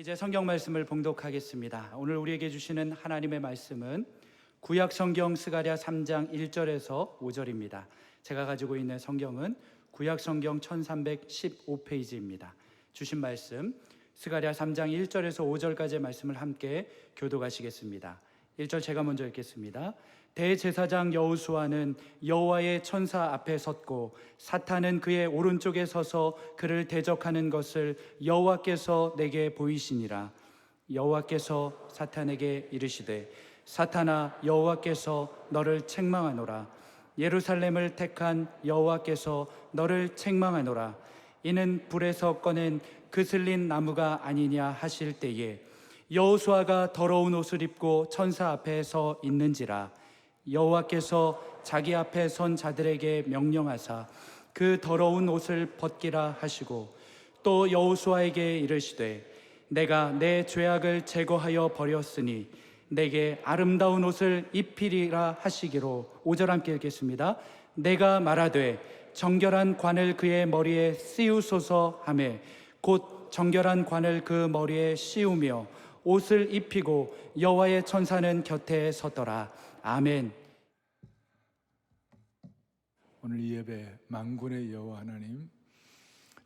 이제 성경 말씀을 봉독하겠습니다. 오늘 우리에게 주시는 하나님의 말씀은 구약 성경 스가랴 3장 1절에서 5절입니다. 제가 가지고 있는 성경은 구약 성경 1315페이지입니다. 주신 말씀 스가랴 3장 1절에서 5절까지의 말씀을 함께 교독하시겠습니다. 1절 제가 먼저 읽겠습니다. 대제사장 여호수아는 여호와의 천사 앞에 섰고 사탄은 그의 오른쪽에 서서 그를 대적하는 것을 여호와께서 내게 보이시니라. 여호와께서 사탄에게 이르시되 사탄아, 여호와께서 너를 책망하노라. 예루살렘을 택한 여호와께서 너를 책망하노라. 이는 불에서 꺼낸 그슬린 나무가 아니냐 하실 때에 여호수아가 더러운 옷을 입고 천사 앞에 서 있는지라. 여호와께서 자기 앞에 선 자들에게 명령하사 그 더러운 옷을 벗기라 하시고 또 여호수아에게 이르시되 내가 내 죄악을 제거하여 버렸으니 내게 아름다운 옷을 입히리라 하시기로. 5절 함께 읽겠습니다. 내가 말하되 정결한 관을 그의 머리에 씌우소서 하매 곧 정결한 관을 그 머리에 씌우며 옷을 입히고 여호와의 천사는 곁에 섰더라. 아멘. 오늘 이 예배 만군의 여호와 하나님,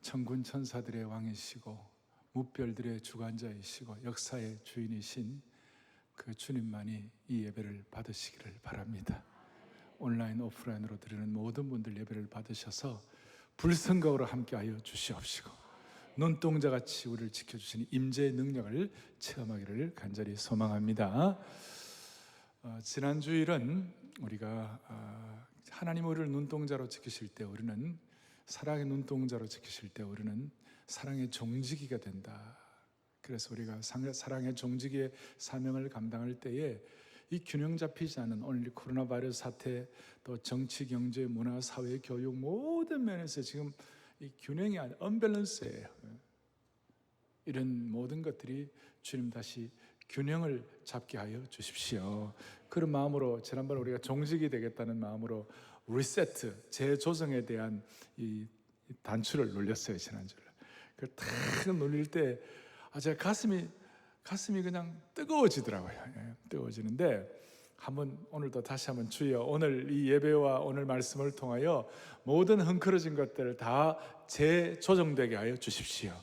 천군 천사들의 왕이시고 무별들의 주관자이시고 역사의 주인이신 그 주님만이 이 예배를 받으시기를 바랍니다. 온라인 오프라인으로 드리는 모든 분들 예배를 받으셔서 불성각으로 함께하여 주시옵시고 눈동자같이 우리를 지켜주시는 임재의 능력을 체험하기를 간절히 소망합니다. 지난 주일은 우리가 하나님 우리를 눈동자로 지키실 때 우리는 사랑의 눈동자로 지키실 때 우리는 사랑의 종지기가 된다. 그래서 우리가 사랑의 종지기의 사명을 감당할 때에 이 균형 잡히지 않은 오늘 코로나 바이러스 사태, 또 정치, 경제, 문화, 사회, 교육 모든 면에서 지금 이 균형이 아닌 언밸런스예요. 이런 모든 것들이 주님 다시 균형을 잡게 하여 주십시오. 그런 마음으로 지난번 우리가 종직이 되겠다는 마음으로 리세트, 재조정에 대한 이 단추를 눌렸어요. 지난주에 그걸 탁 눌릴 때 제가 가슴이 그냥 뜨거워지더라고요. 뜨거워지는데 오늘도 다시 한번 주여, 오늘 이 예배와 오늘 말씀을 통하여 모든 흥크러진 것들을 다 재조정되게 하여 주십시오.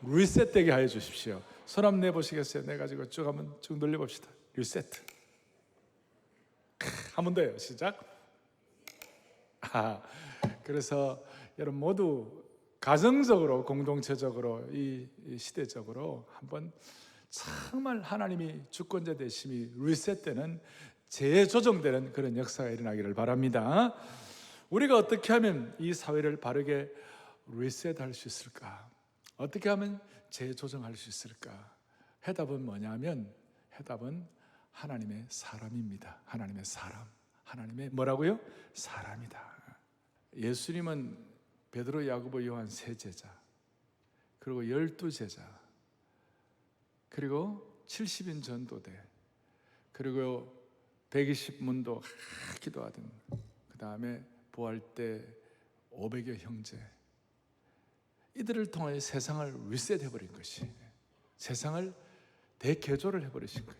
리셋되게 하여 주십시오. 손 한번 내보시겠어요? 내가지고 쭉 한번 쭉 늘려봅시다. 리세트. 한 번 더요. 시작. 그래서 여러분 모두 가정적으로, 공동체적으로, 이 시대적으로 한번 정말 하나님이 주권자 되심이 리셋되는, 재조정되는 그런 역사가 일어나기를 바랍니다. 우리가 어떻게 하면 이 사회를 바르게 리셋할 수 있을까? 어떻게 하면 재조정할 수 있을까? 해답은 뭐냐면, 해답은 하나님의 사람입니다. 하나님의 사람. 하나님의 뭐라고요? 사람이다. 예수님은 베드로, 야고보, 요한 세 제자, 그리고 12제자, 그리고 70인 전도대, 그리고 120문도 기도하던, 그 다음에 부활 때 500여 형제, 이들을 통하여 세상을 리셋해버린 것이, 세상을 대개조를 해버리신 거예요.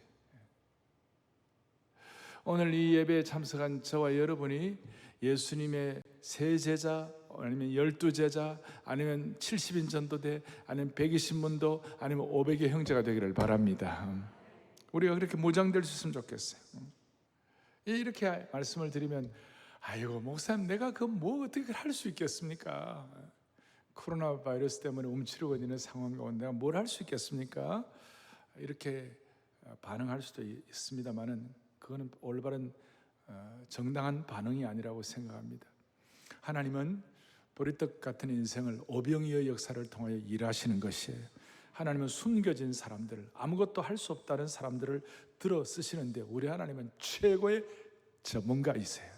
오늘 이 예배에 참석한 저와 여러분이 예수님의 세 제자, 아니면 12제자, 아니면 70인 전도대, 아니면 120문도, 아니면 500의 형제가 되기를 바랍니다. 우리가 그렇게 무장될 수 있으면 좋겠어요. 이렇게 말씀을 드리면, 아이고 목사님, 내가 어떻게 할 수 있겠습니까? 코로나 바이러스 때문에 움츠리고 있는 상황 가운데 내가 뭘 할 수 있겠습니까? 이렇게 반응할 수도 있습니다만은 그거는 올바른 정당한 반응이 아니라고 생각합니다. 하나님은 보리떡 같은 인생을 오병이어의 역사를 통하여 일하시는 것이에요. 하나님은 숨겨진 사람들을, 아무것도 할 수 없다는 사람들을 들어 쓰시는데 우리 하나님은 최고의 전문가이세요.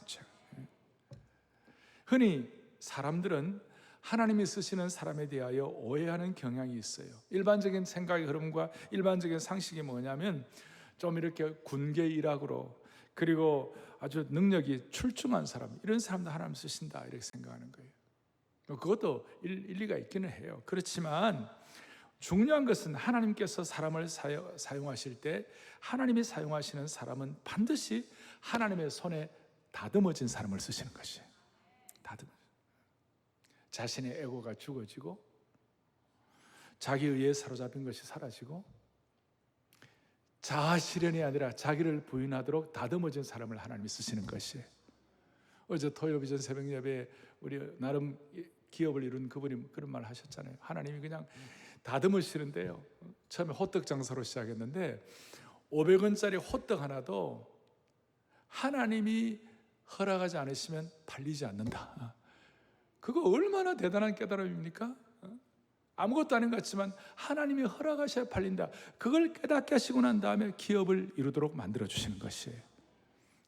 흔히 사람들은 하나님이 쓰시는 사람에 대하여 오해하는 경향이 있어요. 일반적인 생각의 흐름과 일반적인 상식이 뭐냐면 좀 이렇게 군계 일학으로, 그리고 아주 능력이 출중한 사람, 이런 사람도 하나님 쓰신다 이렇게 생각하는 거예요. 그것도 일리가 있기는 해요. 그렇지만 중요한 것은 하나님께서 사람을 사용하실 때 하나님이 사용하시는 사람은 반드시 하나님의 손에 다듬어진 사람을 쓰시는 것이에요. 자신의 에고가 죽어지고 자기 의에 사로잡힌 것이 사라지고 자아 실현이 아니라 자기를 부인하도록 다듬어진 사람을 하나님이 쓰시는 것이에요. 어제 토요비전 새벽 예배에 우리 나름 기업을 이룬 그분이 그런 말 하셨잖아요. 하나님이 그냥 다듬으시는데요, 처음에 호떡 장사로 시작했는데 500원짜리 호떡 하나도 하나님이 허락하지 않으시면 팔리지 않는다. 그거 얼마나 대단한 깨달음입니까? 아무것도 아닌 것 같지만 하나님이 허락하셔야 팔린다. 그걸 깨닫게 하시고 난 다음에 기업을 이루도록 만들어주시는 것이에요.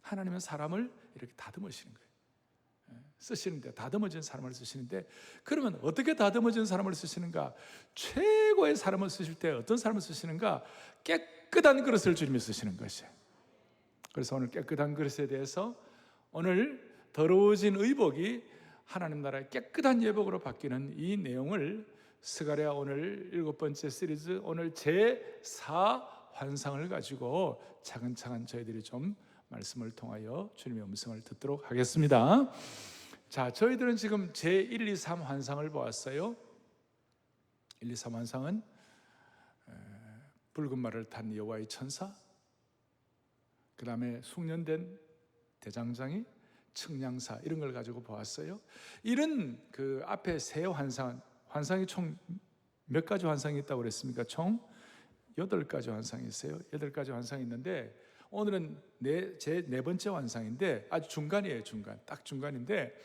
하나님은 사람을 이렇게 다듬으시는 거예요. 쓰시는데, 다듬어진 사람을 쓰시는데, 그러면 어떻게 다듬어진 사람을 쓰시는가? 최고의 사람을 쓰실 때 어떤 사람을 쓰시는가? 깨끗한 그릇을 주님이 쓰시는 것이에요. 그래서 오늘 깨끗한 그릇에 대해서, 오늘 더러워진 의복이 하나님 나라의 깨끗한 예복으로 바뀌는 이 내용을 스가랴 오늘 7번째 시리즈, 오늘 제4 환상을 가지고 차근차근 저희들이 좀 말씀을 통하여 주님의 음성을 듣도록 하겠습니다. 자, 저희들은 지금 제1, 2, 3 환상을 보았어요. 1, 2, 3 환상은 붉은 말을 탄 여호와의 천사, 그 다음에 숙련된 대장장이, 측량사, 이런 걸 가지고 보았어요. 이런 그 앞에 세 환상이 총 몇 가지 환상이 있다고 그랬습니까? 총 8가지 환상이 있어요. 8가지 환상이 있는데 오늘은 제 4번째 환상인데 아주 중간이에요. 딱 중간인데,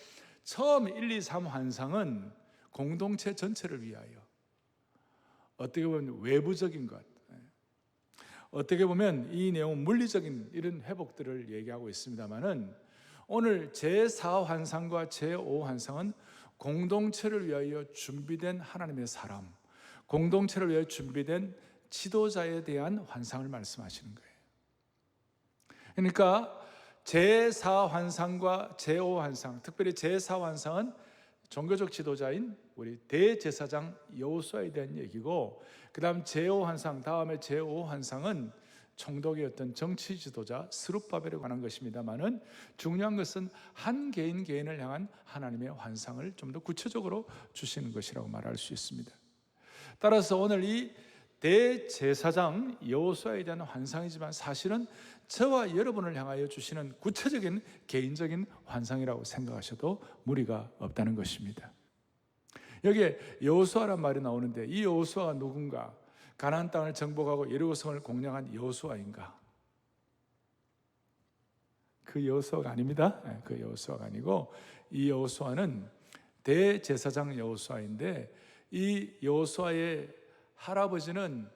처음 1, 2, 3 환상은 공동체 전체를 위하여, 어떻게 보면 외부적인 것, 어떻게 보면 이 내용은 물리적인 이런 회복들을 얘기하고 있습니다만은, 오늘 제4 환상과 제5 환상은 공동체를 위하여 준비된 하나님의 사람, 공동체를 위하여 준비된 지도자에 대한 환상을 말씀하시는 거예요. 그러니까 제4 환상과 제5 환상, 특별히 제4 환상은 종교적 지도자인 우리 대제사장 여호수아에 대한 얘기고, 그 다음 제5 환상, 다음에 제5 환상은 총독의 어떤 정치 지도자 스룹바벨에 관한 것입니다만은, 중요한 것은 한 개인을 향한 하나님의 환상을 좀 더 구체적으로 주시는 것이라고 말할 수 있습니다. 따라서 오늘 이 대제사장 여호수아에 대한 환상이지만 사실은 저와 여러분을 향하여 주시는 구체적인 개인적인 환상이라고 생각하셔도 무리가 없다는 것입니다. 여기에 여호수아란 말이 나오는데, 이 여호수아가 누군가? 가나안 땅을 정복하고 여리고성을 공략한 여호수아인가? 그 여호수아가 아닙니다. 그 여호수아가 아니고, 이 여호수아는 대제사장 여호수아인데, 이 여호수아의 할아버지는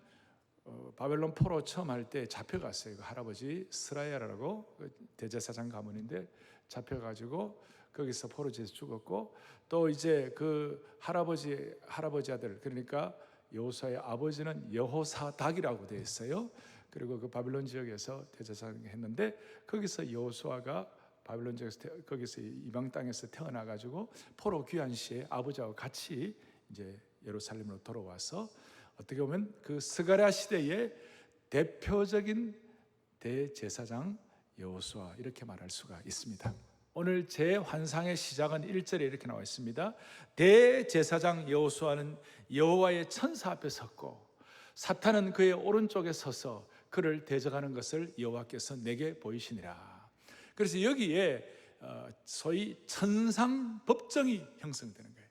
바벨론 포로 처음 할 때 잡혀갔어요. 그 할아버지 스라야라고 대제사장 가문인데 잡혀가지고 거기서 포로지에서 죽었고, 또 이제 그 할아버지 아들, 그러니까 여호수아의 아버지는 여호사닥이라고 되어 있어요. 그리고 그 바벨론 지역에서 대제사장 했는데, 거기서 여호수아가 바벨론 지역에서 거기서 이방 땅에서 태어나 가지고 포로 귀환 시에 아버지하고 같이 이제 예루살렘으로 돌아와서, 어떻게 보면 그 스가랴 시대의 대표적인 대제사장 여호수아, 이렇게 말할 수가 있습니다. 오늘 제 환상의 시작은 1절에 이렇게 나와 있습니다. 대제사장 여호수아는 여호와의 천사 앞에 섰고 사탄은 그의 오른쪽에 서서 그를 대적하는 것을 여호와께서 내게 보이시니라. 그래서 여기에 소위 천상 법정이 형성되는 거예요.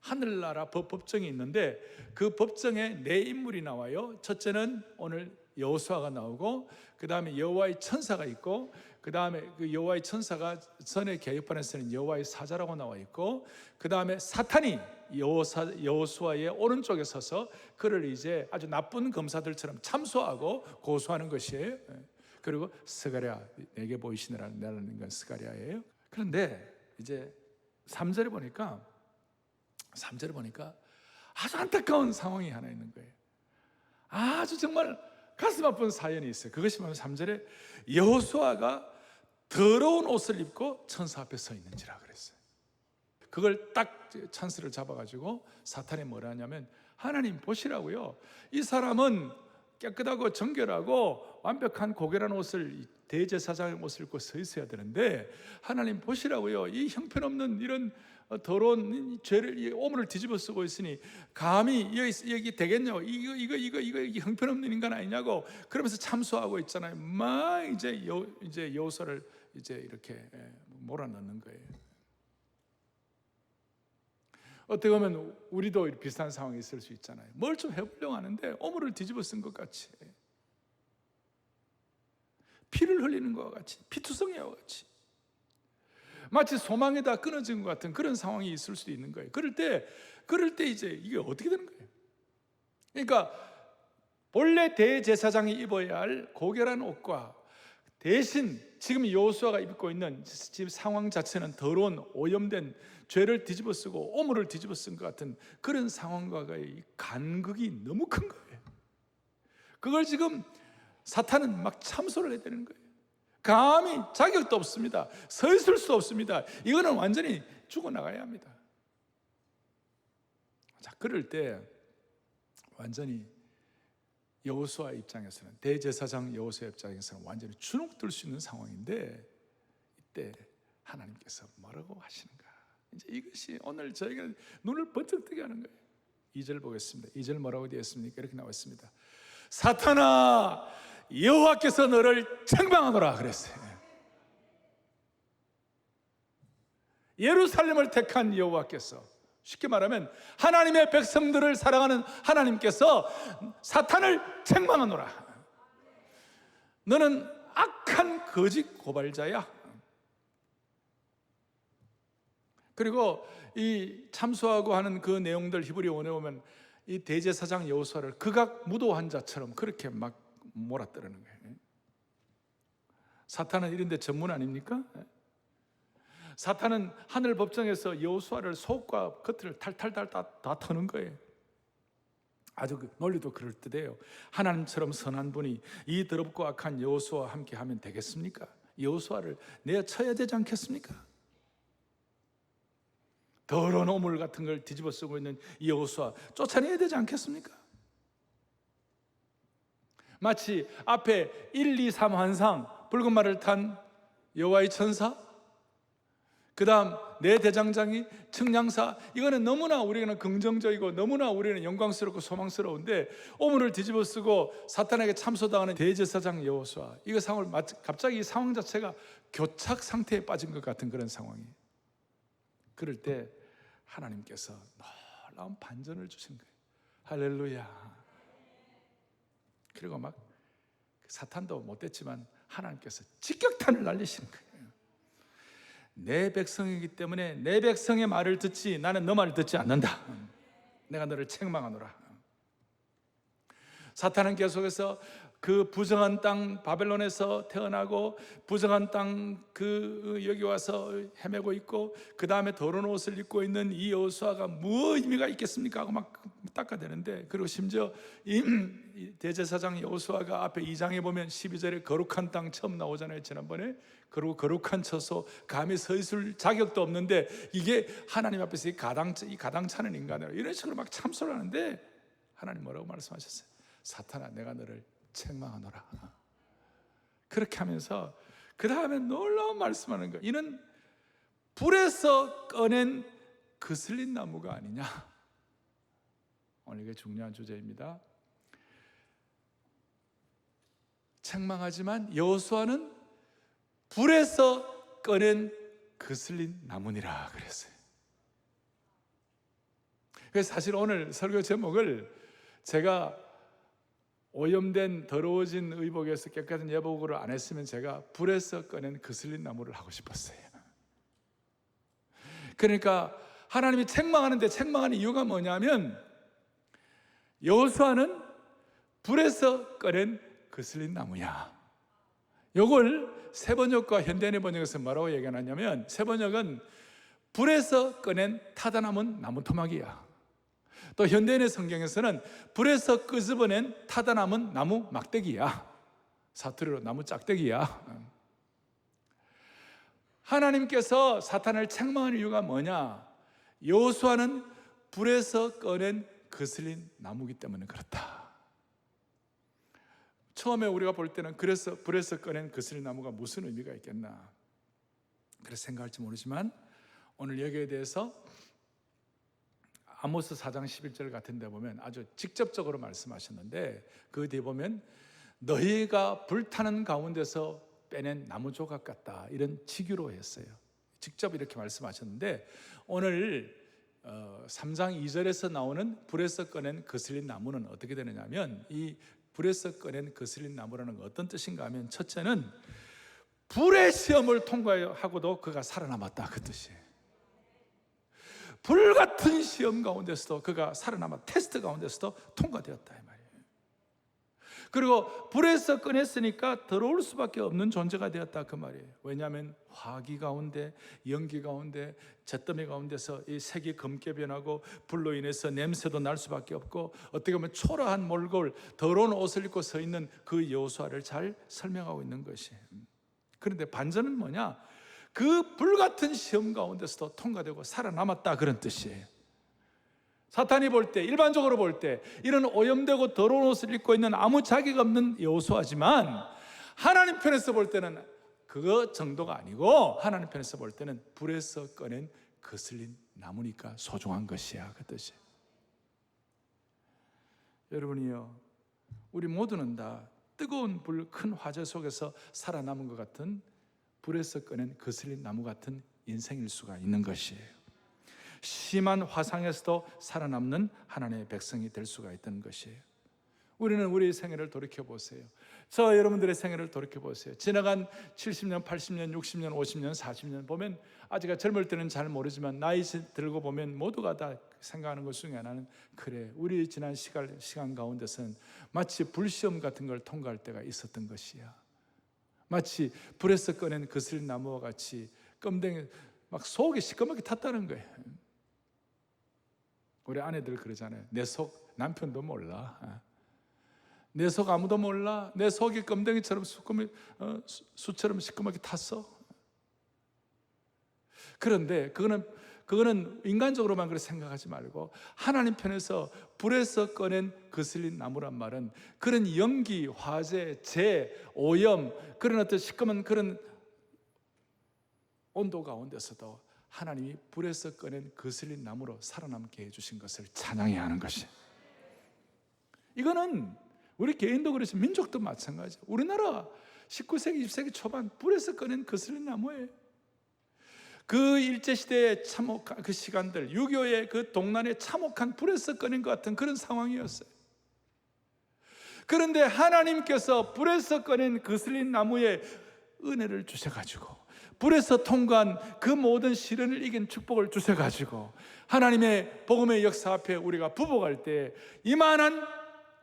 하늘나라 법정이 있는데 그 법정에 네 인물이 나와요. 첫째는 오늘 여호수아가 나오고, 그 다음에 여호와의 천사가 있고, 그 다음에 그 여호와의 천사가 전에 개혁판에서는 여호와의 사자라고 나와 있고, 그 다음에 사탄이 여호수아의 오른쪽에 서서 그를 이제 아주 나쁜 검사들처럼 참소하고 고소하는 것이에요. 그리고 스가랴, 내게 보이시느라는 건 스가랴예요. 그런데 이제 3절에 보니까 아주 안타까운 상황이 하나 있는 거예요. 아주 정말 가슴 아픈 사연이 있어요. 그것이 뭐냐면 3절에 여호수아가 더러운 옷을 입고 천사 앞에 서 있는지라 그랬어요. 그 그걸 딱 찬스를 잡아가지고 사탄이 뭐라 하냐면, 하나님 보시라고요, 이 사람은 깨끗하고 정결하고 완벽한 고결한 옷을, 대제사장의 옷을 입고 서 있어야 되는데, 하나님 보시라고요, 이 형편없는 이런 더러운 죄를, 이 오물을 뒤집어 쓰고 있으니 감히 여기 되겠냐고, 이거 형편없는 인간 아니냐고 그러면서 참소하고 있잖아요. 막 이제 여호수아를 이제 이렇게 몰아넣는 거예요. 어떻게 보면 우리도 비슷한 상황이 있을 수 있잖아요. 뭘 좀 해보려고 하는데 오물을 뒤집어 쓴 것 같이, 피를 흘리는 것과 같이, 피투성이와 같이, 마치 소망이 다 끊어진 것 같은 그런 상황이 있을 수도 있는 거예요. 그럴 때 이제 이게 어떻게 되는 거예요? 그러니까 본래 대제사장이 입어야 할 고결한 옷과 대신 지금 여호수아가 입고 있는 지금 상황 자체는 더러운 오염된 죄를 뒤집어 쓰고 오물을 뒤집어 쓴 것 같은 그런 상황과의 간극이 너무 큰 거예요. 그걸 지금 사탄은 막 참소를 해야 되는 거예요. 감히 자격도 없습니다. 서 있을 수도 없습니다. 이거는 완전히 죽어나가야 합니다. 자, 그럴 때 완전히 여호수아 입장에서는, 대제사장 여호수아 입장에서는 완전히 주눅들 수 있는 상황인데, 이때 하나님께서 뭐라고 하시는가? 이제 이것이 오늘 저희가 눈을 번쩍 뜨게 하는 거예요. 2절 보겠습니다. 2절 뭐라고 되어 있습니까? 이렇게 나와 있습니다. 사탄아, 여호와께서 너를 책망하노라 그랬어요. 예루살렘을 택한 여호와께서, 쉽게 말하면 하나님의 백성들을 사랑하는 하나님께서 사탄을 책망하노라. 너는 악한 거짓 고발자야. 그리고 이 참소하고 하는 그 내용들 히브리어에 보면 이 대제사장 여호수아를 극악 무도한 자처럼 그렇게 막 몰아뜨리는 거예요. 사탄은 이런 데 전문 아닙니까? 사탄은 하늘 법정에서 여호수아를 속과 겉을 탈탈탈 다 터는 거예요. 아주 논리도 그럴듯해요. 하나님처럼 선한 분이 이 더럽고 악한 여호수아와 함께 하면 되겠습니까? 여호수아를 내어쳐야 되지 않겠습니까? 더러운 오물 같은 걸 뒤집어 쓰고 있는 이 여호수아 쫓아내야 되지 않겠습니까? 마치 앞에 1, 2, 3 환상, 붉은 말을 탄 여호와의 천사, 그 다음 내 대장장이, 측량사, 이거는 너무나 우리는 긍정적이고 너무나 우리는 영광스럽고 소망스러운데, 오물을 뒤집어 쓰고 사탄에게 참소당하는 대제사장 여호수아, 이거 상황을 갑자기 이 상황 자체가 교착 상태에 빠진 것 같은 그런 상황이에요. 그럴 때 하나님께서 놀라운 반전을 주신 거예요. 할렐루야. 그리고 막 사탄도 못됐지만 하나님께서 직격탄을 날리시는 거예요. 내 백성이기 때문에 내 백성의 말을 듣지, 나는 너 말을 듣지 않는다. 내가 너를 책망하노라. 사탄은 계속해서 그 부정한 땅 바벨론에서 태어나고 부정한 땅 여기 와서 헤매고 있고, 그 다음에 더러운 옷을 입고 있는 이 여호수아가 뭐 의미가 있겠습니까 하고 막 닦아대는데, 그리고 심지어 이 대제사장 여호수아가 앞에 2장에 보면 12절에 거룩한 땅 처음 나오잖아요, 지난번에. 그리고 거룩한 처소, 감히 서 있을 자격도 없는데 이게 하나님 앞에서 이 가당차는 인간이라 이런 식으로 막 참소를 하는데, 하나님 뭐라고 말씀하셨어요? 사탄아, 내가 너를 책망하노라. 그렇게 하면서 그 다음에 놀라운 말씀하는 거예요. 이는 불에서 꺼낸 그슬린 나무가 아니냐. 오늘 이게 중요한 주제입니다. 책망하지만 여호수아는 불에서 꺼낸 그슬린 나무니라 그랬어요. 그래서 사실 오늘 설교 제목을 제가 오염된 더러워진 의복에서 깨끗한 예복으로 안 했으면 제가 불에서 꺼낸 그슬린 나무를 하고 싶었어요. 그러니까 하나님이 책망하는데 책망하는 이유가 뭐냐면, 여호수아는 불에서 꺼낸 그슬린 나무야. 이걸 새번역과 현대인의 번역에서 뭐라고 얘기하냐면, 새번역은 불에서 꺼낸 타다 남은 나무 토막이야. 또 현대인의 성경에서는 불에서 끄집어낸 타다 남은 나무 막대기야. 사투리로 나무 짝대기야. 하나님께서 사탄을 책망하는 이유가 뭐냐? 여호수아는 불에서 꺼낸 거슬린 나무기 때문에 그렇다. 처음에 우리가 볼 때는 그래서 불에서 꺼낸 거슬린 나무가 무슨 의미가 있겠나 그래서 생각할지 모르지만 오늘 여기에 대해서 아모스 4장 11절 같은 데 보면 아주 직접적으로 말씀하셨는데 그 뒤에 보면 너희가 불타는 가운데서 빼낸 나무 조각 같다 이런 치규로 했어요. 직접 이렇게 말씀하셨는데 오늘 3장 2절에서 나오는 불에서 꺼낸 거슬린 나무는 어떻게 되느냐면 이 불에서 꺼낸 거슬린 나무라는 건 어떤 뜻인가 하면 첫째는 불의 시험을 통과하고도 그가 살아남았다 그 뜻이에요. 불같은 시험 가운데서도 그가 살아남아 테스트 가운데서도 통과되었다 이 말이에요. 그리고 불에서 꺼냈으니까 들어올 수밖에 없는 존재가 되었다 그 말이에요. 왜냐하면 화기 가운데 연기 가운데 잿더미 가운데서 이 색이 검게 변하고 불로 인해서 냄새도 날 수밖에 없고 어떻게 보면 초라한 몰골 더러운 옷을 입고 서 있는 그 여호수아를 잘 설명하고 있는 것이에요. 그런데 반전은 뭐냐? 그 불같은 시험 가운데서도 통과되고 살아남았다 그런 뜻이에요. 사탄이 볼 때 일반적으로 볼 때 이런 오염되고 더러운 옷을 입고 있는 아무 자격 없는 여호수아지만 하나님 편에서 볼 때는 그거 정도가 아니고 하나님 편에서 볼 때는 불에서 꺼낸 거슬린 나무니까 소중한 것이야 그 뜻이에요. 여러분이요 우리 모두는 다 뜨거운 불 큰 화재 속에서 살아남은 것 같은 불에서 꺼낸 거슬린 나무 같은 인생일 수가 있는 것이에요. 심한 화상에서도 살아남는 하나님의 백성이 될 수가 있다는 것이에요. 우리는 우리 생애를 돌이켜보세요. 저 여러분들의 생애를 돌이켜보세요. 지나간 70년, 80년, 60년, 50년, 40년 보면 아직 젊을 때는 잘 모르지만 나이 들고 보면 모두가 다 생각하는 것 중에 하나는 그래 우리 지난 시간 가운데서는 마치 불시험 같은 걸 통과할 때가 있었던 것이야. 마치 불에서 꺼낸 거슬린 나무와 같이 껌댕이 막 속이 시커멓게 탔다는 거예요. 우리 아내들 그러잖아요. 내 속 남편도 몰라. 내 속 아무도 몰라. 내 속이 껌댕이처럼 수처럼 시커멓게 탔어. 그런데 그거는 인간적으로만 그렇게 생각하지 말고 하나님 편에서 불에서 꺼낸 거슬린 나무란 말은 그런 연기, 화재, 재, 오염 그런 어떤 시커먼 그런 온도 가운데서도 하나님이 불에서 꺼낸 거슬린 나무로 살아남게 해주신 것을 찬양해야 하는 것이 이거는 우리 개인도 그렇지 민족도 마찬가지예요. 우리나라 19세기, 20세기 초반 불에서 꺼낸 거슬린 나무예요. 그 일제시대의 참혹한 그 시간들 6.25의 그 동란의 참혹한 불에서 꺼낸 것 같은 그런 상황이었어요. 그런데 하나님께서 불에서 꺼낸 거슬린 나무에 은혜를 주셔가지고 불에서 통과한 그 모든 시련을 이긴 축복을 주셔가지고 하나님의 복음의 역사 앞에 우리가 부복할 때 이만한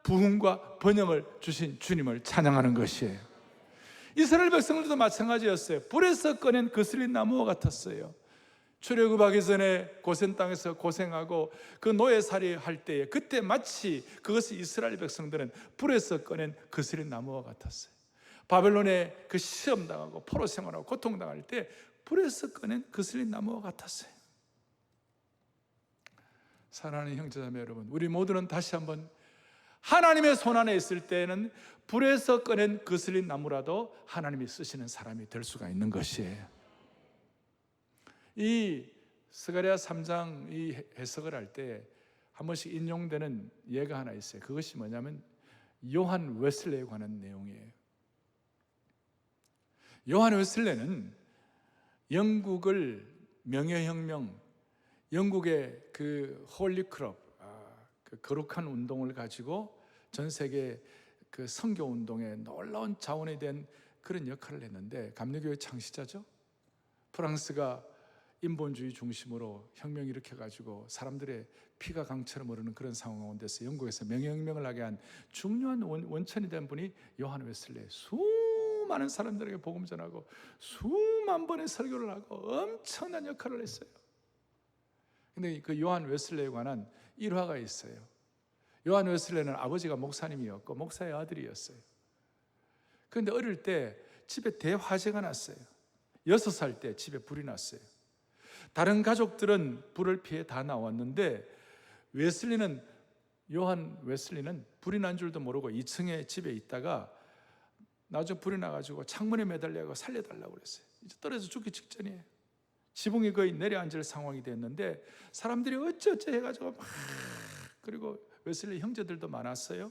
부흥과 번영을 주신 주님을 찬양하는 것이에요. 이스라엘 백성들도 마찬가지였어요. 불에서 꺼낸 거슬린 나무와 같았어요. 출애굽하기 전에 고센 땅에서 고생하고 그 노예살이 할 때에 그때 마치 그것이 이스라엘 백성들은 불에서 꺼낸 거슬린 나무와 같았어요. 바벨론에 그 시험당하고 포로 생활하고 고통당할 때 불에서 꺼낸 거슬린 나무와 같았어요. 사랑하는 형제자매 여러분, 우리 모두는 다시 한번 하나님의 손안에 있을 때는 불에서 꺼낸 거슬린 나무라도 하나님이 쓰시는 사람이 될 수가 있는 것이에요. 이 스가랴 3장 이 해석을 할 때 한 번씩 인용되는 예가 하나 있어요. 그것이 뭐냐면 요한 웨슬레에 관한 내용이에요. 요한 웨슬레는 영국을 명예혁명, 영국의 그 홀리클럽, 그 거룩한 운동을 가지고 전 세계 그 선교 운동에 놀라운 자원이 된 그런 역할을 했는데 감리교의 창시자죠. 프랑스가 인본주의 중심으로 혁명을 일으켜가지고 사람들의 피가 강처럼 흐르는 그런 상황 가운데서 영국에서 명예혁명을 하게 한 중요한 원천이 된 분이 요한 웨슬레. 수많은 사람들에게 복음 전하고 수만 번의 설교를 하고 엄청난 역할을 했어요. 근데 그 요한 웨슬레에 관한 일화가 있어요. 요한 웨슬레는 아버지가 목사님이었고 목사의 아들이었어요. 그런데 어릴 때 집에 대화재가 났어요. 6살 때 집에 불이 났어요. 다른 가족들은 불을 피해 다 나왔는데 요한 웨슬리는 불이 난 줄도 모르고 2층에 집에 있다가 나중에 불이 나가지고 창문에 매달려서 살려달라고 그랬어요. 이제 떨어져 죽기 직전이에요. 지붕이 거의 내려앉을 상황이 됐는데 사람들이 어쩌어쩌 해가지고 막, 그리고 웨슬리 형제들도 많았어요.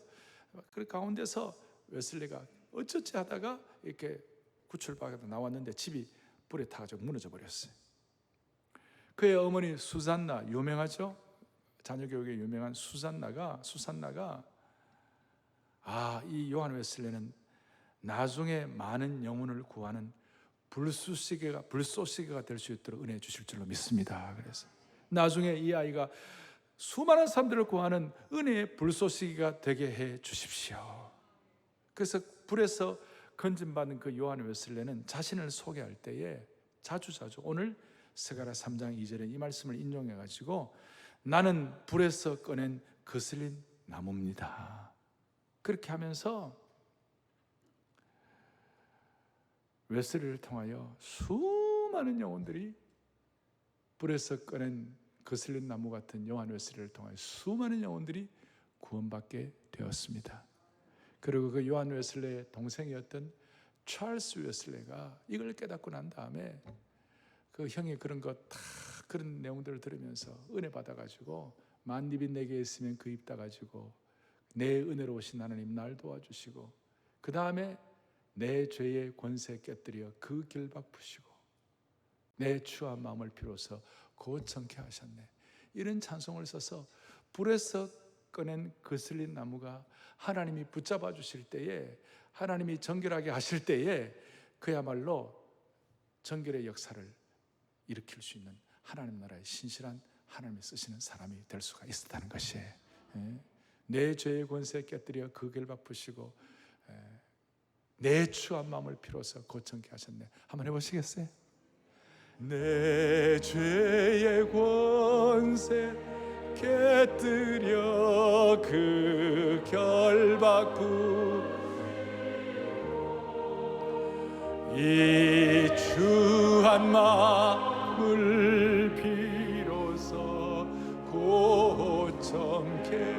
그 가운데서 웨슬리가 어쩌어쩌 하다가 이렇게 구출받아 나왔는데 집이 불에 타가지고 무너져 버렸어요. 그의 어머니 수산나, 유명하죠? 자녀교육에 유명한 수산나가 이 요한 웨슬리는 나중에 많은 영혼을 구하는 불쏘시개가 될 수 있도록 은혜 주실 줄로 믿습니다. 그래서 나중에 이 아이가 수많은 사람들을 구하는 은혜의 불쏘시개가 되게 해 주십시오. 그래서 불에서 건진받은 그 요한 웨슬리는 자신을 소개할 때에 자주 오늘 스가랴 3장 2절에 이 말씀을 인용해 가지고 나는 불에서 꺼낸 거슬린 나무입니다. 그렇게 하면서 웨슬리를 통하여 수많은 영혼들이 불에서 꺼낸 거슬린 나무 같은 요한 웨슬리를 통하여 수많은 영혼들이 구원받게 되었습니다. 그리고 그 요한 웨슬리의 동생이었던 찰스 웨슬리가 이걸 깨닫고 난 다음에 그 형이 그런 그런 내용들을 들으면서 은혜 받아가지고 만입이 내게 있으면 그 입 닫아가지고 내 은혜로우신 하나님 날 도와주시고 그 다음에 내 죄의 권세 깨뜨려 그 길박 푸시고 내 추한 마음을 비로소 고청케 하셨네. 이런 찬송을 써서 불에서 꺼낸 거슬린 나무가 하나님이 붙잡아 주실 때에, 하나님이 정결하게 하실 때에 그야말로 정결의 역사를 일으킬 수 있는 하나님 나라의 신실한 하나님이 쓰시는 사람이 될 수가 있었다는 것이에요. 내 죄의 권세 깨뜨려 그 길박 푸시고 내 추한 마음을 비로소 고청케 하셨네. 한번 해보시겠어요? 내 죄의 권세 깨뜨려 그 결박부 이 추한 마음을 비로소 고청케.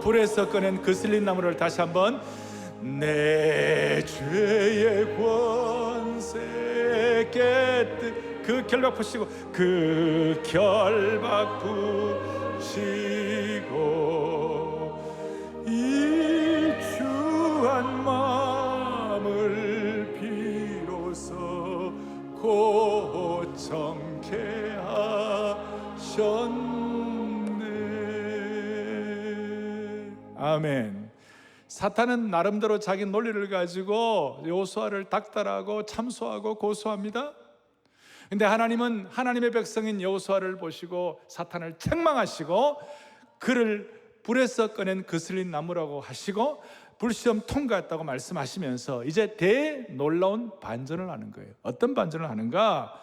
불에서 꺼낸 거슬린 나무를 다시 한번 내 죄의 권세 깨뜨 그 결박 푸시고 그 결박 푸시고 이 추한 마음을 비로소 고청케 하셨네. 아멘. 사탄은 나름대로 자기 논리를 가지고 여호수아를 닥달하고 참소하고 고소합니다. 근데 하나님은 하나님의 백성인 여호수아를 보시고 사탄을 책망하시고 그를 불에서 꺼낸 거슬린 나무라고 하시고 불시험 통과했다고 말씀하시면서 이제 대놀라운 반전을 하는 거예요. 어떤 반전을 하는가?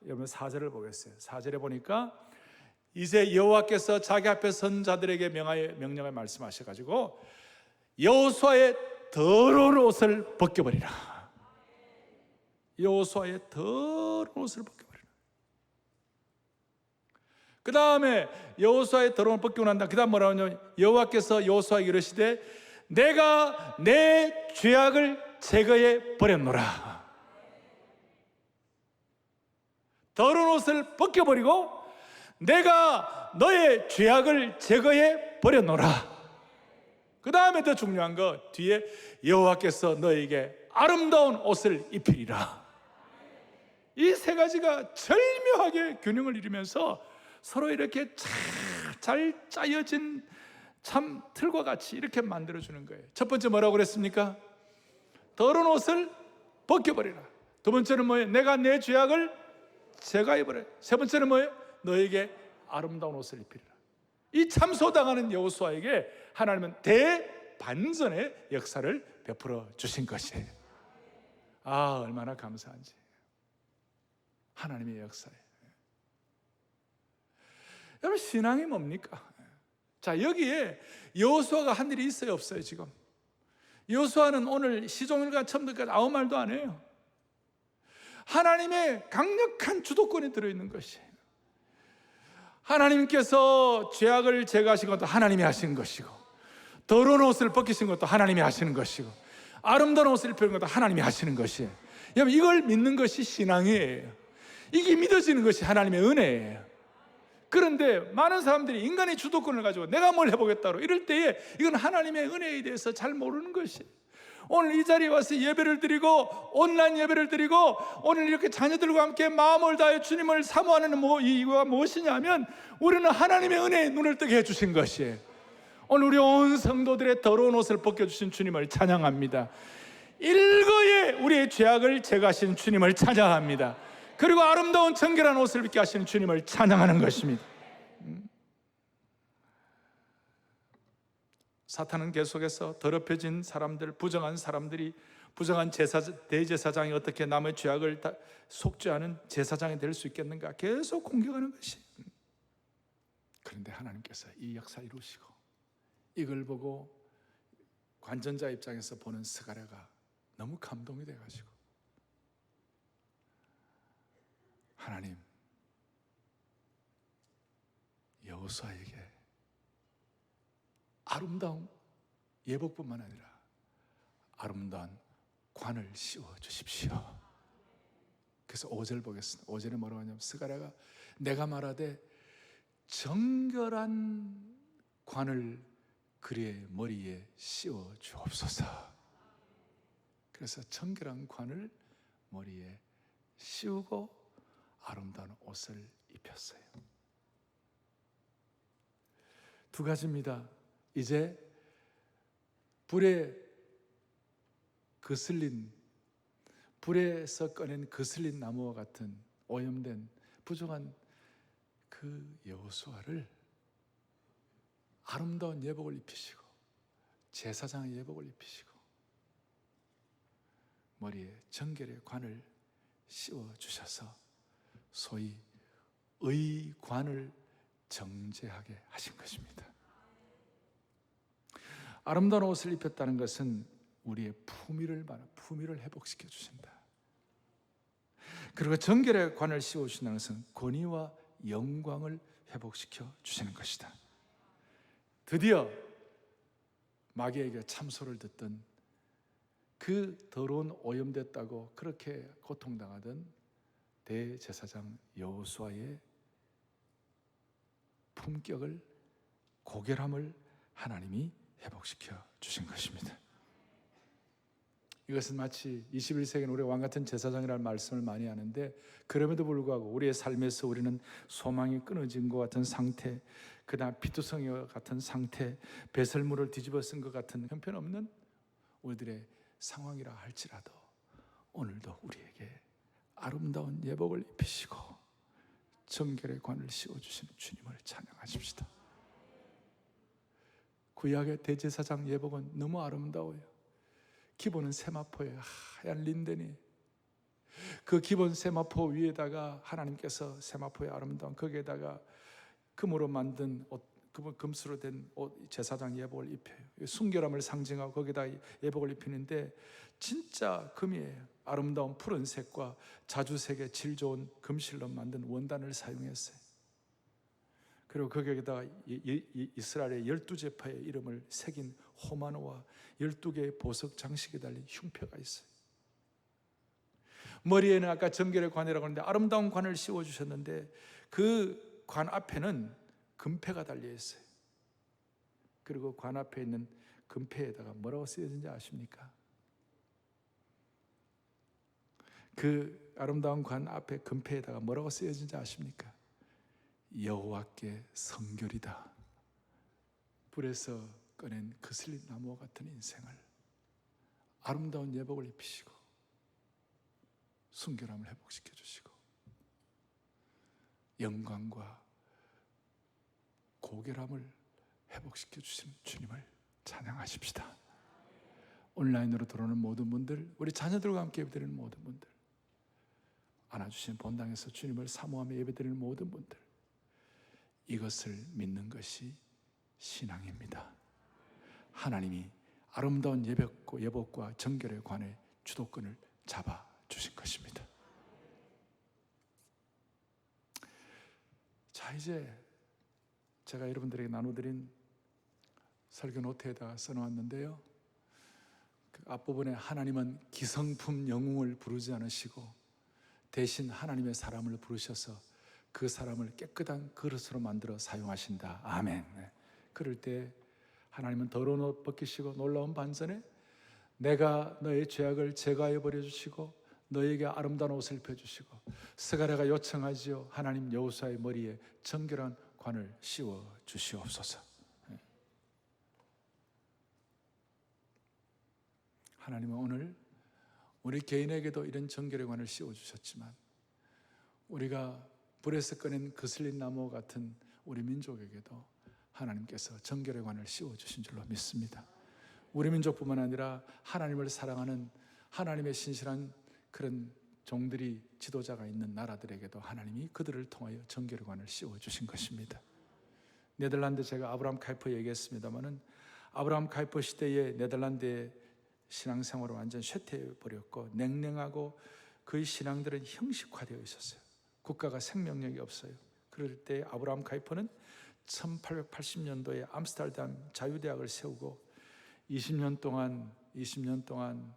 여러분 4절을 보겠어요. 4절에 보니까 이제 여호와께서 자기 앞에 선 자들에게 명령을 말씀하셔가지고 여호수아의 더러운 옷을 벗겨버리라. 여호수아의 더러운 옷을 벗겨버리라. 그 다음에 여호수아의 더러운 옷을 벗기고 난다. 그 다음 뭐라고 하냐면 여호와께서 여호수아에게 이르시되 내가 내 죄악을 제거해 버렸노라. 더러운 옷을 벗겨버리고 내가 너의 죄악을 제거해 버렸노라. 그 다음에 더 중요한 거 뒤에 여호와께서 너에게 아름다운 옷을 입히리라. 이 세 가지가 절묘하게 균형을 이루면서 서로 이렇게 잘 짜여진 참 틀과 같이 이렇게 만들어주는 거예요. 첫 번째 뭐라고 그랬습니까? 더러운 옷을 벗겨버리라. 두 번째는 뭐예요? 내가 내 죄악을 제거해버려. 세 번째는 뭐예요? 너에게 아름다운 옷을 입히리라. 이 참소당하는 여호수아에게 하나님은 대반전의 역사를 베풀어 주신 것이에요. 아, 얼마나 감사한지. 하나님의 역사에. 여러분, 신앙이 뭡니까? 자, 여기에 여호수아가 한 일이 있어요, 없어요, 지금? 여호수아는 오늘 시종일관 처음부터 아무 말도 안 해요. 하나님의 강력한 주도권이 들어있는 것이에요. 하나님께서 죄악을 제거하신 것도 하나님이 하신 것이고, 더러운 옷을 벗기신 것도 하나님이 하시는 것이고, 아름다운 옷을 입히는 것도 하나님이 하시는 것이에요. 여러분, 이걸 믿는 것이 신앙이에요. 이게 믿어지는 것이 하나님의 은혜예요. 그런데 많은 사람들이 인간의 주도권을 가지고 내가 뭘 해보겠다고 이럴 때에 이건 하나님의 은혜에 대해서 잘 모르는 것이에요. 오늘 이 자리에 와서 예배를 드리고 온라인 예배를 드리고 오늘 이렇게 자녀들과 함께 마음을 다해 주님을 사모하는 이유가 무엇이냐면 우리는 하나님의 은혜에 눈을 뜨게 해주신 것이에요. 오늘 우리 온 성도들의 더러운 옷을 벗겨주신 주님을 찬양합니다. 일거에 우리의 죄악을 제거하신 주님을 찬양합니다. 그리고 아름다운 정결한 옷을 입게 하시는 주님을 찬양하는 것입니다. 사탄은 계속해서 더럽혀진 사람들, 부정한 사람들이, 부정한 대제사장이 어떻게 남의 죄악을 속죄하는 제사장이 될 수 있겠는가 계속 공격하는 것이. 그런데 하나님께서 이 역사를 이루시고 이걸 보고 관전자 입장에서 보는 스가랴가 너무 감동이 돼가지고 하나님, 여호수아에게 아름다운 예복뿐만 아니라 아름다운 관을 씌워 주십시오. 그래서 5절 보겠습니다. 5절에 뭐라고 하냐면 스가랴가 내가 말하되 정결한 관을 그의 머리에 씌워 주옵소서. 그래서 정결한 관을 머리에 씌우고 아름다운 옷을 입혔어요. 두 가지입니다. 이제 불에서 꺼낸 거슬린 나무와 같은 오염된 부정한 그 여호수아를 아름다운 예복을 입히시고 제사장의 예복을 입히시고 머리에 정결의 관을 씌워 주셔서 소위 의관을 정제하게 하신 것입니다. 아름다운 옷을 입혔다는 것은 우리의 품위를 회복시켜 주신다. 그리고 정결의 관을 씌워 주신다는 것은 권위와 영광을 회복시켜 주시는 것이다. 드디어 마귀에게 참소를 듣던 그 더러운 오염됐다고 그렇게 고통당하던 대제사장 여호수아의 품격을, 고결함을 하나님이 회복시켜 주신 것입니다. 이것은 마치 21세기는 우리 왕같은 제사장이라는 말씀을 많이 하는데 그럼에도 불구하고 우리의 삶에서 우리는 소망이 끊어진 것 같은 상태, 그다음 피투성이와 같은 상태, 배설물을 뒤집어 쓴 것 같은 형편없는 우리들의 상황이라 할지라도 오늘도 우리에게 아름다운 예복을 입히시고 정결의 관을 씌워주시는 주님을 찬양하십시다. 구약의 대제사장 예복은 너무 아름다워요. 기본은 세마포예요. 하얀 린넨이. 그 기본 세마포 위에다가 하나님께서 세마포의 아름다운 거기에다가 금으로 만든 옷, 금수로 된 옷, 제사장 예복을 입혀요. 순결함을 상징하고 거기다 예복을 입히는데 진짜 금이에요. 아름다운 푸른색과 자주색의 질 좋은 금실로 만든 원단을 사용했어요. 그리고 거기에다가 이스라엘의 12제파의 이름을 새긴 호마노와 12개의 보석 장식이 달린 흉표가 있어요. 머리에는 아까 정결의 관이라고 하는데 아름다운 관을 씌워주셨는데 그 관 앞에는 금패가 달려 있어요. 그리고 관 앞에 있는 금패에다가 뭐라고 쓰여진지 아십니까? 그 아름다운 관 앞에 금패에다가 뭐라고 쓰여진지 아십니까? 여호와께 성결이다. 불에서 꺼낸 거슬린 나무와 같은 인생을 아름다운 예복을 입히시고 순결함을 회복시켜 주시고 영광과 고결함을 회복시켜 주시는 주님을 찬양하십시다. 온라인으로 들어오는 모든 분들, 우리 자녀들과 함께 예배드리는 모든 분들, 안아주신 본당에서 주님을 사모하며 예배드리는 모든 분들, 이것을 믿는 것이 신앙입니다. 하나님이 아름다운 예복과 정결의 관의 주도권을 잡아주신 것입니다. 자, 이제 제가 여러분들에게 나눠드린 설교 노트에다가 써놓았는데요, 그 앞부분에 하나님은 기성품 영웅을 부르지 않으시고 대신 하나님의 사람을 부르셔서 그 사람을 깨끗한 그릇으로 만들어 사용하신다. 아멘. 그럴 때 하나님은 더러운 옷 벗기시고 놀라운 반전에 내가 너의 죄악을 제거하여 버려주시고 너에게 아름다운 옷을 입혀주시고, 스가랴가 요청하지요. 하나님 여호수아의 머리에 정결한 관을 씌워 주시옵소서. 하나님은 오늘 우리 개인에게도 이런 정결의 관을 씌워 주셨지만, 우리가 불에서 꺼낸 거슬린 나무 같은 우리 민족에게도 하나님께서 정결의 관을 씌워 주신 줄로 믿습니다. 우리 민족뿐만 아니라 하나님을 사랑하는 하나님의 신실한 그런 종들이, 지도자가 있는 나라들에게도 하나님이 그들을 통하여 정결의 관을 씌워 주신 것입니다. 네덜란드, 제가 아브라함 카이퍼 얘기했습니다마는 아브라함 카이퍼 시대에 네덜란드의 신앙생활을 완전 쇠퇴해 버렸고 냉랭하고 그의 신앙들은 형식화되어 있었어요. 국가가 생명력이 없어요. 그럴 때 아브라함 카이퍼는 1880년도에 암스테르담 자유대학을 세우고 20년 동안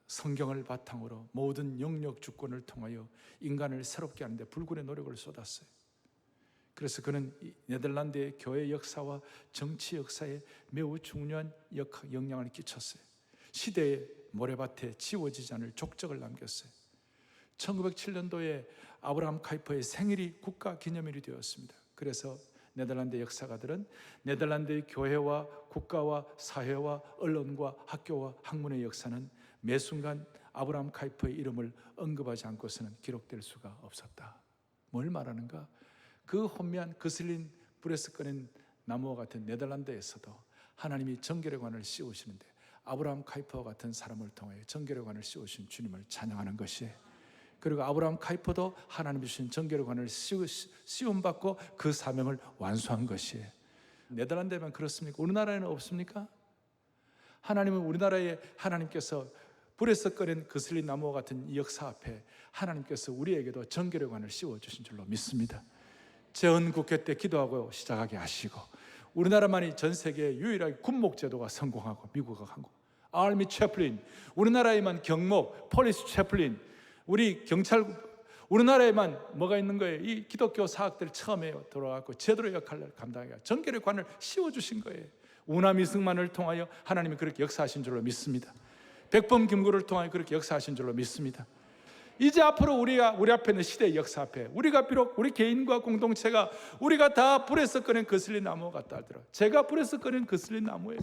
성경을 바탕으로 모든 영역 주권을 통하여 인간을 새롭게 하는데 불굴의 노력을 쏟았어요. 그래서 그는 네덜란드의 교회 역사와 정치 역사에 매우 중요한 영향을 끼쳤어요. 시대의 모래밭에 지워지지 않을 족적을 남겼어요. 1907년도에 아브라함 카이퍼의 생일이 국가 기념일이 되었습니다. 그래서 네덜란드 역사가들은 네덜란드의 교회와 국가와 사회와 언론과 학교와 학문의 역사는 매 순간 아브라함 카이퍼의 이름을 언급하지 않고서는 기록될 수가 없었다. 뭘 말하는가? 그 혼미한 거슬린 불에서 꺼낸 나무와 같은 네덜란드에서도 하나님이 정결의 관을 씌우시는데 아브라함 카이퍼와 같은 사람을 통해 정결의 관을 씌우신 주님을 찬양하는 것이에요. 그리고 아브라함 카이퍼도 하나님이 주신 정결의 관을 씌움받고 그 사명을 완수한 것이에요. 네덜란드에만 그렇습니까? 우리나라에는 없습니까? 하나님은 우리나라에 하나님께서 불에서 꺼낸 거슬린 나무와 같은 이 역사 앞에 하나님께서 우리에게도 정결의 관을 씌워주신 줄로 믿습니다. 재헌국회 때 기도하고 시작하게 하시고, 우리나라만이 전 세계에 유일하게 군목제도가 성공하고 미국과 한국 아미 채플린, 우리나라에만 경목 폴리스 채플린, 우리 경찰, 우리나라에만 뭐가 있는 거예요? 이 기독교 사학들 처음에 들어와서 제대로 역할을 감당하게 정결의 관을 씌워주신 거예요. 우남이승만을 통하여 하나님이 그렇게 역사하신 줄로 믿습니다. 백범 김구를 통하여 그렇게 역사하신 줄로 믿습니다. 이제 앞으로 우리 앞에 있는 시대의 역사 앞에 우리가 비록 우리 개인과 공동체가 우리가 다 불에서 꺼낸 거슬린 나무 같다 하더라. 제가 불에서 꺼낸 거슬린 나무예요.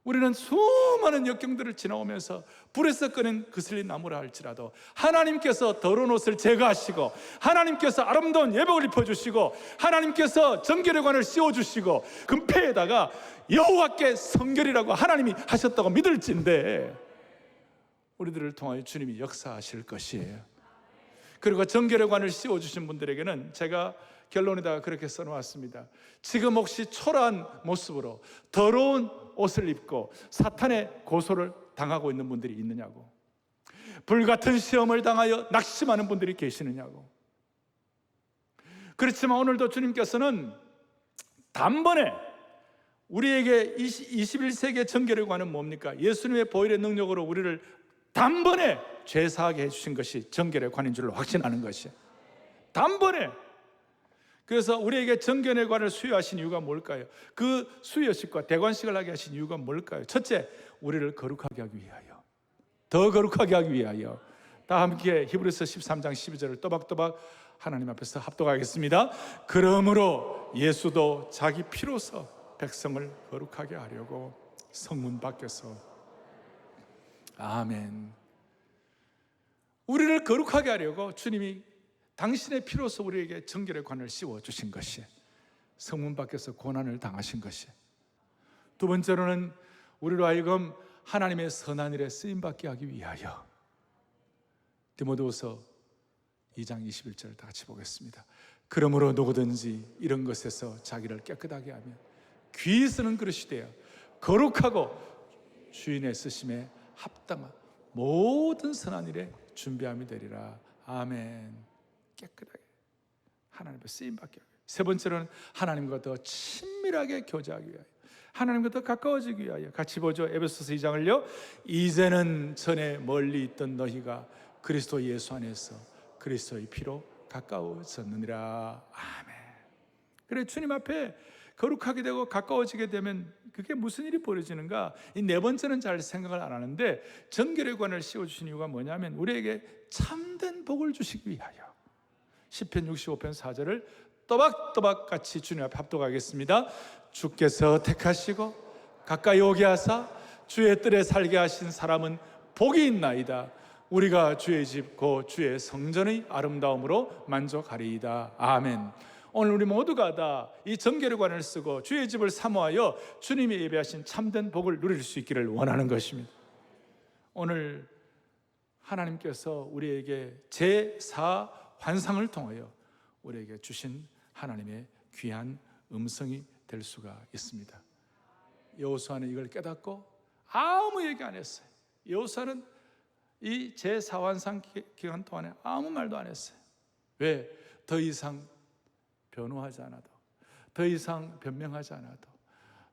우리는 수많은 역경들을 지나오면서 불에서 꺼낸 거슬린 나무라 할지라도 하나님께서 더러운 옷을 제거하시고 하나님께서 아름다운 예복을 입혀주시고 하나님께서 정결의 관을 씌워주시고 금패에다가 여호와께 성결이라고 하나님이 하셨다고 믿을진데 우리들을 통하여 주님이 역사하실 것이에요. 그리고 정결의 관을 씌워주신 분들에게는 제가 결론에다가 그렇게 써놓았습니다. 지금 혹시 초라한 모습으로 더러운 옷을 입고 사탄의 고소를 당하고 있는 분들이 있느냐고, 불같은 시험을 당하여 낙심하는 분들이 계시느냐고. 그렇지만 오늘도 주님께서는 단번에 우리에게 21세기의 정결의 관은 뭡니까? 예수님의 보혈의 능력으로 우리를 단번에 죄사하게 해주신 것이 정결의 관인 줄로 확신하는 것이에요. 단번에. 그래서 우리에게 정결의 관을 수여하신 이유가 뭘까요? 그 수여식과 대관식을 하게 하신 이유가 뭘까요? 첫째, 우리를 거룩하게 하기 위하여, 더 거룩하게 하기 위하여. 다 함께 히브리서 13장 12절을 또박또박 하나님 앞에서 합독하겠습니다. 그러므로 예수도 자기 피로서 백성을 거룩하게 하려고 성문 밖에서. 아멘. 우리를 거룩하게 하려고 주님이 당신의 피로서 우리에게 정결의 관을 씌워주신 것이, 성문 밖에서 고난을 당하신 것이. 두 번째로는 우리로 하여금 하나님의 선한 일에 쓰임받게 하기 위하여. 디모데후서 2장 21절을 다 같이 보겠습니다. 그러므로 누구든지 이런 것에서 자기를 깨끗하게 하면 귀히 쓰는 그릇이 되어 거룩하고 주인의 쓰심에 합당한 모든 선한 일에 준비함이 되리라. 아멘. 깨끗하게. 하나님 앞에 쓰임받게 하기 위하여. 세 번째로는 하나님과 더 친밀하게 교제하기 위하여, 하나님과 더 가까워지기 위하여. 같이 보죠. 에베소서 2장을요. 이제는 전에 멀리 있던 너희가 그리스도 예수 안에서 그리스도의 피로 가까워졌느니라. 아멘. 그래, 주님 앞에 거룩하게 되고 가까워지게 되면 그게 무슨 일이 벌어지는가? 이 네 번째는 잘 생각을 안 하는데, 정결의 관을 씌워주신 이유가 뭐냐면 우리에게 참된 복을 주시기 위하여. 시편 65편 4절을 또박또박 같이 주님 앞에 합독하겠습니다. 주께서 택하시고 가까이 오게 하사 주의 뜰에 살게 하신 사람은 복이 있나이다. 우리가 주의 집 곧 주의 성전의 아름다움으로 만족하리이다. 아멘. 오늘 우리 모두가 다 이 정결의 관을 쓰고 주의 집을 사모하여 주님이 예배하신 참된 복을 누릴 수 있기를 원하는 것입니다. 오늘 하나님께서 우리에게 제4 환상을 통하여 우리에게 주신 하나님의 귀한 음성이 될 수가 있습니다. 여호수아는 이걸 깨닫고 아무 얘기 안 했어요. 여호수아는 이 제4 환상 기간 동안에 아무 말도 안 했어요. 왜? 더 이상 변호하지 않아도, 더 이상 변명하지 않아도,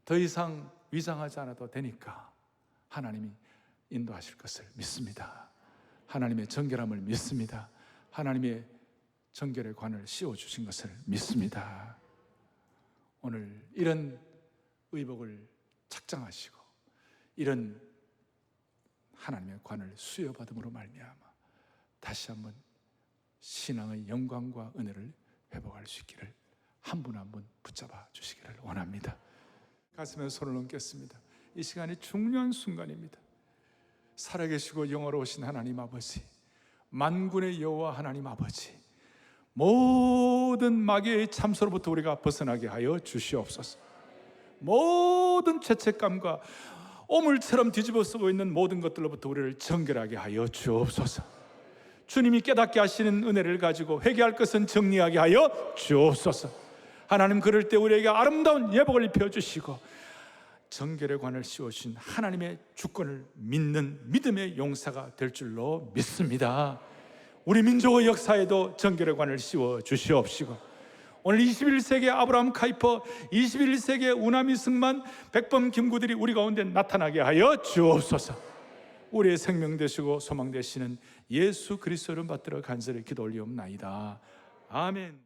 더 이상 위장하지 않아도 되니까 하나님이 인도하실 것을 믿습니다. 하나님의 정결함을 믿습니다. 하나님의 정결의 관을 씌워주신 것을 믿습니다. 오늘 이런 의복을 착장하시고 이런 하나님의 관을 수여받음으로 말미암아 다시 한번 신앙의 영광과 은혜를 회복할 수 있기를 한 분 한 분 붙잡아 주시기를 원합니다. 가슴에 손을 얹겠습니다. 이 시간이 중요한 순간입니다. 살아계시고 영화로우신 하나님 아버지, 만군의 여호와 하나님 아버지, 모든 마귀의 참소로부터 우리가 벗어나게 하여 주시옵소서. 모든 죄책감과 오물처럼 뒤집어 쓰고 있는 모든 것들로부터 우리를 정결하게 하여 주옵소서. 주님이 깨닫게 하시는 은혜를 가지고 회개할 것은 정리하게 하여 주옵소서. 하나님, 그럴 때 우리에게 아름다운 예복을 입혀주시고 정결의 관을 씌우신 하나님의 주권을 믿는 믿음의 용사가 될 줄로 믿습니다. 우리 민족의 역사에도 정결의 관을 씌워 주시옵시고, 오늘 21세기의 아브라함 카이퍼, 21세기의 우나미 승만, 백범 김구들이 우리 가운데 나타나게 하여 주옵소서. 우리의 생명 되시고 소망 되시는 예수 그리스도를 받들어 간절히 기도 올리옵나이다. 아멘.